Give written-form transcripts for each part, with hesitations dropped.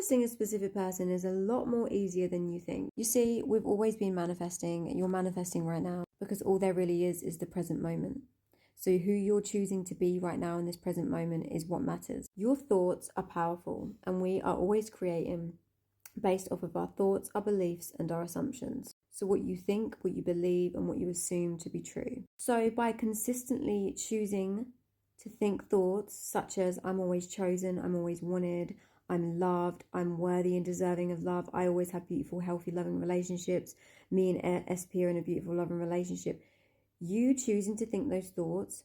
Manifesting a specific person is a lot more easier than you think. You see, we've always been manifesting. You're manifesting right now because all there really is the present moment. So who you're choosing to be right now in this present moment is what matters. Your thoughts are powerful, and we are always creating based off of our thoughts, our beliefs, and our assumptions. So what you think, what you believe, and what you assume to be true. So by consistently choosing to think thoughts such as I'm always chosen, I'm always wanted, I'm loved, I'm worthy and deserving of love, I always have beautiful, healthy, loving relationships, me and SP are in a beautiful, loving relationship. You choosing to think those thoughts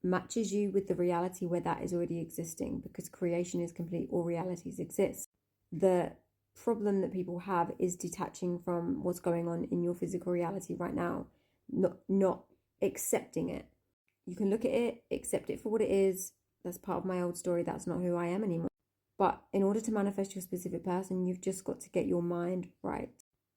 matches you with the reality where that is already existing, because creation is complete, all realities exist. The problem that people have is detaching from what's going on in your physical reality right now, not accepting it. You can look at it, accept it for what it is. That's part of my old story. That's not who I am anymore. But in order to manifest your specific person, you've just got to get your mind right.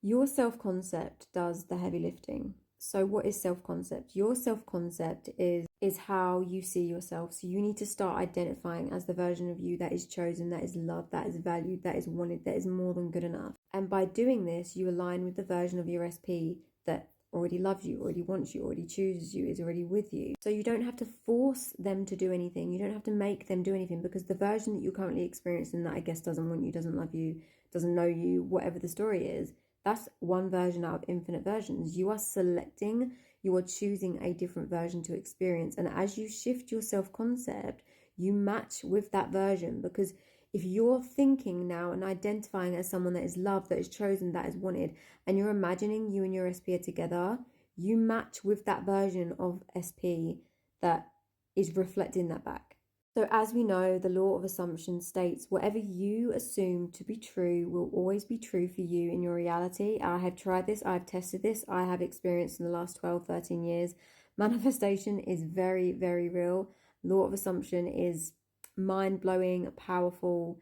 Your self-concept does the heavy lifting. So what is self-concept? Your self-concept is how you see yourself. So you need to start identifying as the version of you that is chosen, that is loved, that is valued, that is wanted, that is more than good enough. And by doing this, you align with the version of your SP that already loves you, already wants you, already chooses you, is already with you. So you don't have to force them to do anything. You don't have to make them do anything, because the version that you're currently experiencing that I guess doesn't want you, doesn't love you, doesn't know you, whatever the story is, that's one version out of infinite versions. You are selecting, you are choosing a different version to experience. And as you shift your self-concept, you match with that version. Because if you're thinking now and identifying as someone that is loved, that is chosen, that is wanted, and you're imagining you and your SP are together, you match with that version of SP that is reflecting that back. So as we know, the law of assumption states whatever you assume to be true will always be true for you in your reality. I have tried this, I've tested this, I have experienced in the last 12, 13 years. Manifestation is very, very real. Law of assumption is mind-blowing, powerful,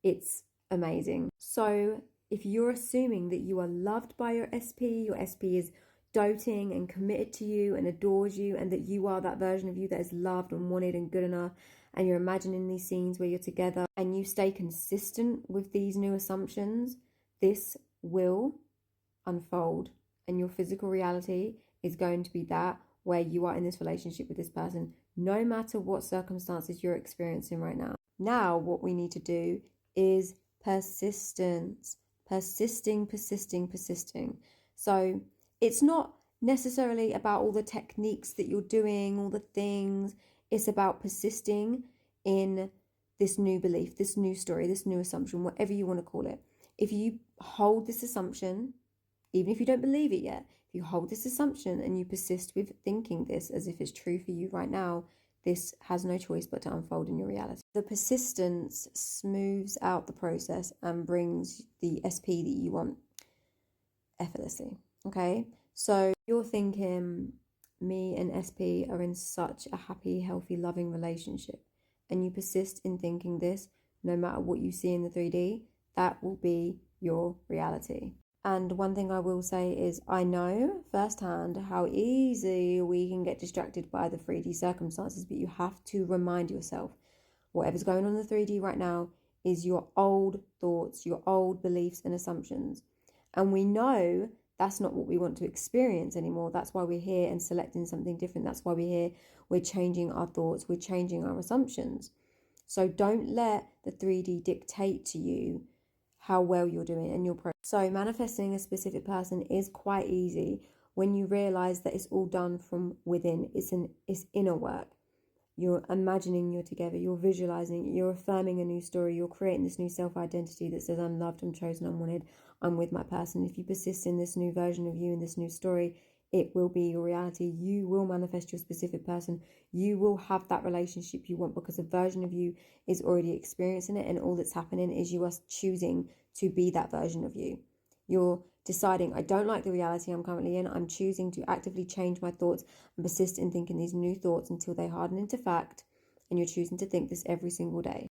it's amazing. So if you're assuming that you are loved by your SP is doting and committed to you and adores you, and that you are that version of you that is loved and wanted and good enough, and you're imagining these scenes where you're together, and you stay consistent with these new assumptions, this will unfold, and your physical reality is going to be that where you are in this relationship with this person, no matter what circumstances you're experiencing right now. Now, what we need to do is persistence. Persisting. So it's not necessarily about all the techniques that you're doing, all the things. It's about persisting in this new belief, this new story, this new assumption, whatever you want to call it. If you hold this assumption, even if you don't believe it yet, if you hold this assumption and you persist with thinking this as if it's true for you right now, this has no choice but to unfold in your reality. The persistence smooths out the process and brings the SP that you want effortlessly. Okay, so you're thinking, me and SP are in such a happy, healthy, loving relationship, and you persist in thinking this, no matter what you see in the 3D, that will be your reality. And one thing I will say is I know firsthand how easy we can get distracted by the 3D circumstances, but you have to remind yourself whatever's going on in the 3D right now is your old thoughts, your old beliefs and assumptions. And we know that's not what we want to experience anymore. That's why we're here and selecting something different. That's why we're here. We're changing our thoughts. We're changing our assumptions. So don't let the 3D dictate to you how well you're doing and your progress. So manifesting a specific person is quite easy when you realize that it's all done from within. It's inner work. You're imagining you're together, you're visualizing, you're affirming a new story, you're creating this new self-identity that says I'm loved, I'm chosen, I'm wanted, I'm with my person. If you persist in this new version of you, in this new story, it will be your reality. You will manifest your specific person. You will have that relationship you want, because a version of you is already experiencing it, and all that's happening is you are choosing to be that version of you. You're deciding, I don't like the reality I'm currently in. I'm choosing to actively change my thoughts and persist in thinking these new thoughts until they harden into fact. And you're choosing to think this every single day.